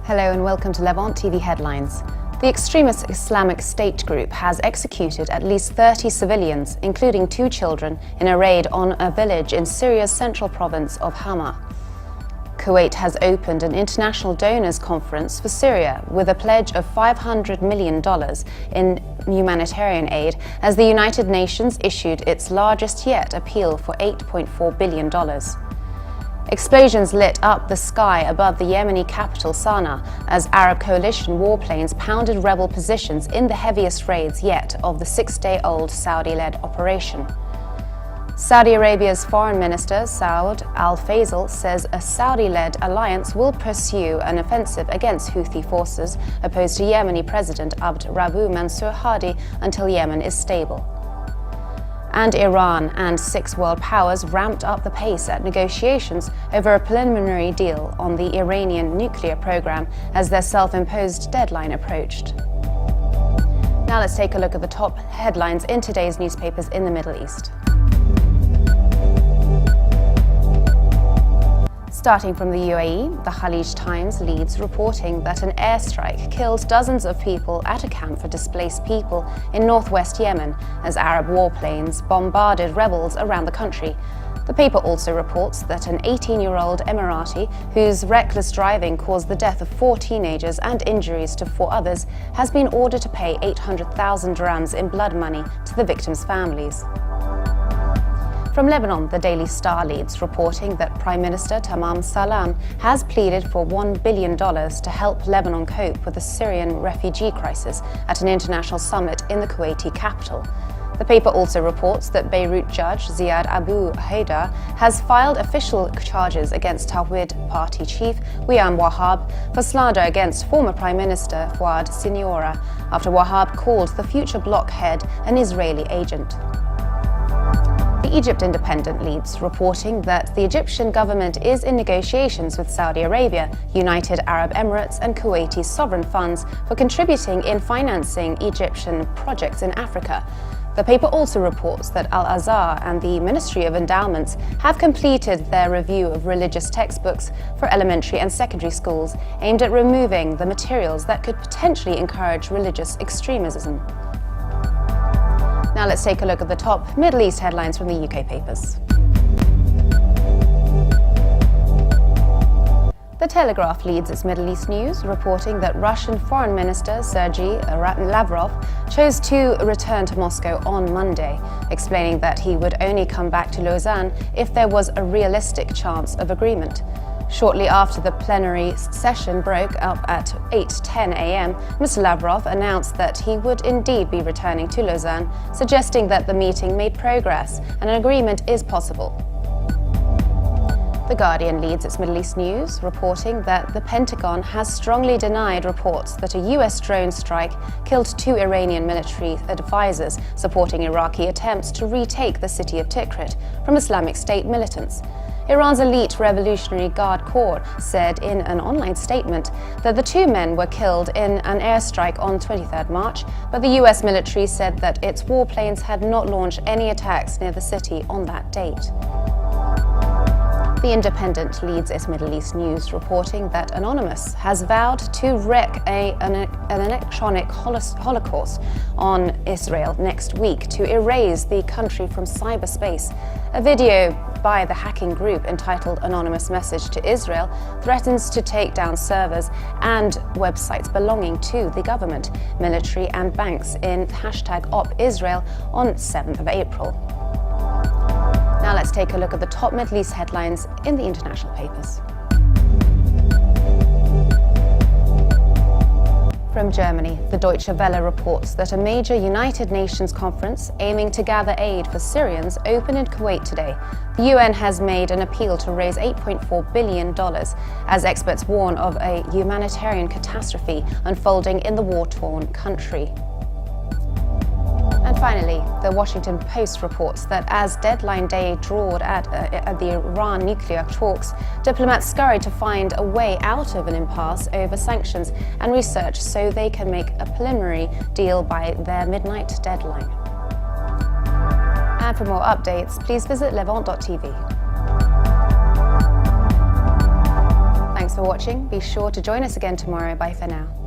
Hello and welcome to Levant TV Headlines. The extremist Islamic State group has executed at least 30 civilians, including 2 children, in a raid on a village in Syria's central province of Hama. Kuwait has opened an international donors conference for Syria with a pledge of $500 million in humanitarian aid as the United Nations issued its largest yet appeal for $8.4 billion. Explosions lit up the sky above the Yemeni capital Sana'a as Arab coalition warplanes pounded rebel positions in the heaviest raids yet of the 6-day-old Saudi-led operation. Saudi Arabia's Foreign Minister Saud al-Faisal says a Saudi-led alliance will pursue an offensive against Houthi forces opposed to Yemeni President Abd-Rabbu Mansur Hadi until Yemen is stable. And Iran and 6 world powers ramped up the pace at negotiations over a preliminary deal on the Iranian nuclear program as their self-imposed deadline approached. Now let's take a look at the top headlines in today's newspapers in the Middle East. Starting from the UAE, the Khalij Times leads reporting that an airstrike killed dozens of people at a camp for displaced people in northwest Yemen as Arab warplanes bombarded rebels around the country. The paper also reports that an 18-year-old Emirati, whose reckless driving caused the death of 4 teenagers and injuries to 4 others, has been ordered to pay 800,000 dirhams in blood money to the victims' families. From Lebanon, the Daily Star leads reporting that Prime Minister Tamam Salam has pleaded for $1 billion to help Lebanon cope with the Syrian refugee crisis at an international summit in the Kuwaiti capital. The paper also reports that Beirut judge Ziad Abu Haidar has filed official charges against Tawhid party chief Wiyam Wahab for slander against former Prime Minister Fouad Siniora after Wahab called the future blockhead an Israeli agent. The Egypt Independent leads reporting that the Egyptian government is in negotiations with Saudi Arabia, United Arab Emirates and Kuwaiti sovereign funds for contributing in financing Egyptian projects in Africa. The paper also reports that Al-Azhar and the Ministry of Endowments have completed their review of religious textbooks for elementary and secondary schools aimed at removing the materials that could potentially encourage religious extremism. Now let's take a look at the top Middle East headlines from the UK papers. The Telegraph leads its Middle East news, reporting that Russian Foreign Minister Sergei Lavrov chose to return to Moscow on Monday, explaining that he would only come back to Lausanne if there was a realistic chance of agreement. Shortly after the plenary session broke up at 8:10 a.m., Mr. Lavrov announced that he would indeed be returning to Lausanne, suggesting that the meeting made progress and an agreement is possible. The Guardian leads its Middle East news, reporting that the Pentagon has strongly denied reports that a US drone strike killed 2 Iranian military advisors supporting Iraqi attempts to retake the city of Tikrit from Islamic State militants. Iran's elite Revolutionary Guard Corps said in an online statement that the 2 men were killed in an airstrike on 23rd March, but the US military said that its warplanes had not launched any attacks near the city on that date. The Independent leads its Middle East news, reporting that Anonymous has vowed to wreak an electronic holocaust on Israel next week to erase the country from cyberspace. A video by the hacking group entitled Anonymous Message to Israel threatens to take down servers and websites belonging to the government, military and banks in #OpIsrael on 7th of April. Now let's take a look at the top Middle East headlines in the international papers. From Germany, the Deutsche Welle reports that a major United Nations conference aiming to gather aid for Syrians opened in Kuwait today. The UN has made an appeal to raise $8.4 billion as experts warn of a humanitarian catastrophe unfolding in the war-torn country. And finally, the Washington Post reports that as deadline day drawed at the Iran nuclear talks, diplomats scurried to find a way out of an impasse over sanctions and research so they can make a preliminary deal by their midnight deadline. And for more updates, please visit levant.tv. Thanks for watching. Be sure to join us again tomorrow. Bye for now.